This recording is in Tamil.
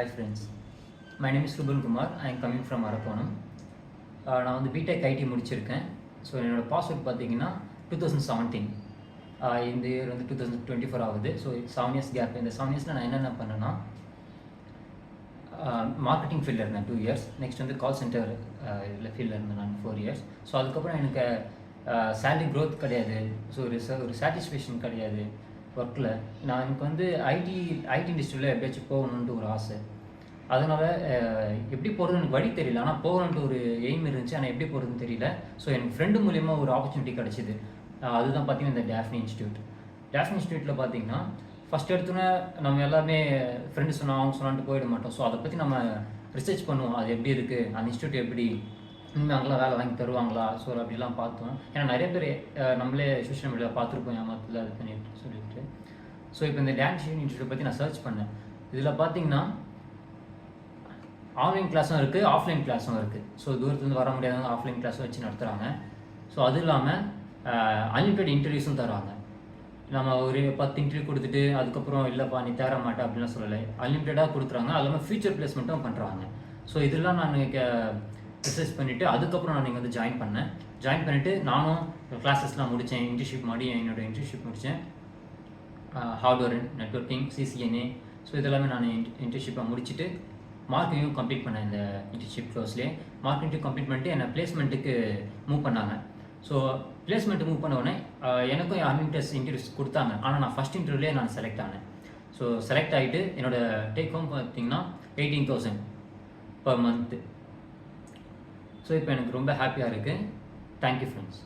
Hi friends, my name is Subhan Kumar. I am coming from Arakonam. நான் வந்து பிடெக் ஐடி முடிச்சிருக்கேன். ஸோ என்னோடய பாஸ்வேர்ட் பார்த்தீங்கன்னா 2017. இந்த இயர் வந்து 2024 ஆகுது. So 7 years gap. இந்த 7 இயர்ஸில் நான் என்னென்ன பண்ணேன்னா, மார்க்கெட்டிங் ஃபீல்டில் இருந்தேன் 2 இயர்ஸ். நெக்ஸ்ட் வந்து கால் சென்டர் ஃபீல்டில் இருந்தேன் நான் 4 இயர்ஸ். ஸோ அதுக்கப்புறம் எனக்கு சேலரி க்ரோத் கிடையாது. ஸோ ஒரு சாட்டிஸ்ஃபேக்ஷன் கிடையாது ஒர்க்கில். எனக்கு வந்து ஐடி இண்டஸ்ட்ரியில் எப்படியாச்சும் போகணுன்ட்டு ஒரு ஆசை. அதனால் எப்படி போகிறது எனக்கு வழி தெரியல. ஆனால் போகணுன்ட்டு ஒரு எய்ம் இருந்துச்சு. ஆனால் எப்படி போகிறதுன்னு தெரியல. ஸோ எனக்கு ஃப்ரெண்டு மூலிமா ஒரு ஆப்பர்ச்சுனிட்டி கிடச்சிது. அதுதான் பார்த்தீங்கன்னா இந்த டேஃப்னி இன்ஸ்டியூட்டில் பார்த்தீங்கன்னா ஃபஸ்ட் எடுத்தோன்னே நம்ம எல்லாமே ஃப்ரெண்டு அவங்க சொன்னான்ட்டு போயிட மாட்டோம். ஸோ அதை பற்றி நம்ம ரிசர்ச் பண்ணுவோம். அது எப்படி இருக்குது, அந்த இன்ஸ்டியூட் எப்படி அங்கெல்லாம் வேலை வாங்கி தருவாங்களா, ஸோ அப்படிலாம் பார்த்தோம். ஏன்னா நிறைய பேர் நம்மளே சோஷியல் மீடியாவில் பார்த்துருப்போம் ஏமாத்தில் அது பண்ணிட்டு சொல்லிட்டு. ஸோ இப்போ இந்த டான்ஸ் இன்ஸ்டியூட்டை பற்றி நான் சர்ச் பண்ணேன். இதில் பார்த்தீங்கன்னா ஆன்லைன் கிளாஸும் இருக்குது, ஆஃப்லைன் கிளாஸும் இருக்குது. ஸோ தூரத்துலேருந்து வர முடியாதவங்க ஆஃப்லைன் கிளாஸும் வச்சு நடத்துகிறாங்க. ஸோ அது இல்லாமல் அன்லிமிட்டட் இன்டர்வியூஸும் தருவாங்க. நம்ம ஒரு 10 இன்டர்வியூ கொடுத்துட்டு அதுக்கப்புறம் இல்லைப்பா நீ தேர மாட்டேன் அப்படின்லாம் சொல்லலை. அன்லிமிட்டடாக கொடுத்துறாங்க. அது இல்லாமல் ஃபியூச்சர் பிளேஸ்மெண்ட்டும் பண்ணுறாங்க. ஸோ இதெல்லாம் நான் ரிசர்ச் பண்ணிவிட்டு அதுக்கப்புறம் நான் இங்கே வந்து ஜாயின் பண்ணிவிட்டு நானும் கிளாஸஸ்லாம் முடித்தேன். இன்டர்ன்ஷிப் மாதிரி என்னோடய இன்டர்ன்ஷிப் முடித்தேன். Hardware, networking, CCNA. ஸோ இதெல்லாமே நான் இன்டர்ன்ஷிப்பை முடிச்சுட்டு மார்க்கெட்டிங்கும் கம்ப்ளீட் பண்ணேன். இந்த இன்டர்ன்ஷிப் க்ளோஸ்லேயே மார்க்கெட்டிங் கம்ப்ளீட் பண்ணிட்டு என்னை பிளேஸ்மெண்ட்டுக்கு மூவ் பண்ணாங்க. ஸோ பிளேஸ்மெண்ட்டு மூவ் பண்ண உடனே எனக்கும் அன்லிமிட்டட் இன்டர்வியூஸ் கொடுத்தாங்க. ஆனால் நான் ஃபஸ்ட் இன்டர்வியூலேயே நான் செலக்ட் ஆனேன். ஸோ செலக்ட் ஆகிட்டு என்னோடய டேக் ஹோம் பார்த்தீங்கன்னா 18,000 per month. ஸோ இப்போ எனக்கு ரொம்ப ஹாப்பியாக இருக்குது. Thank you friends.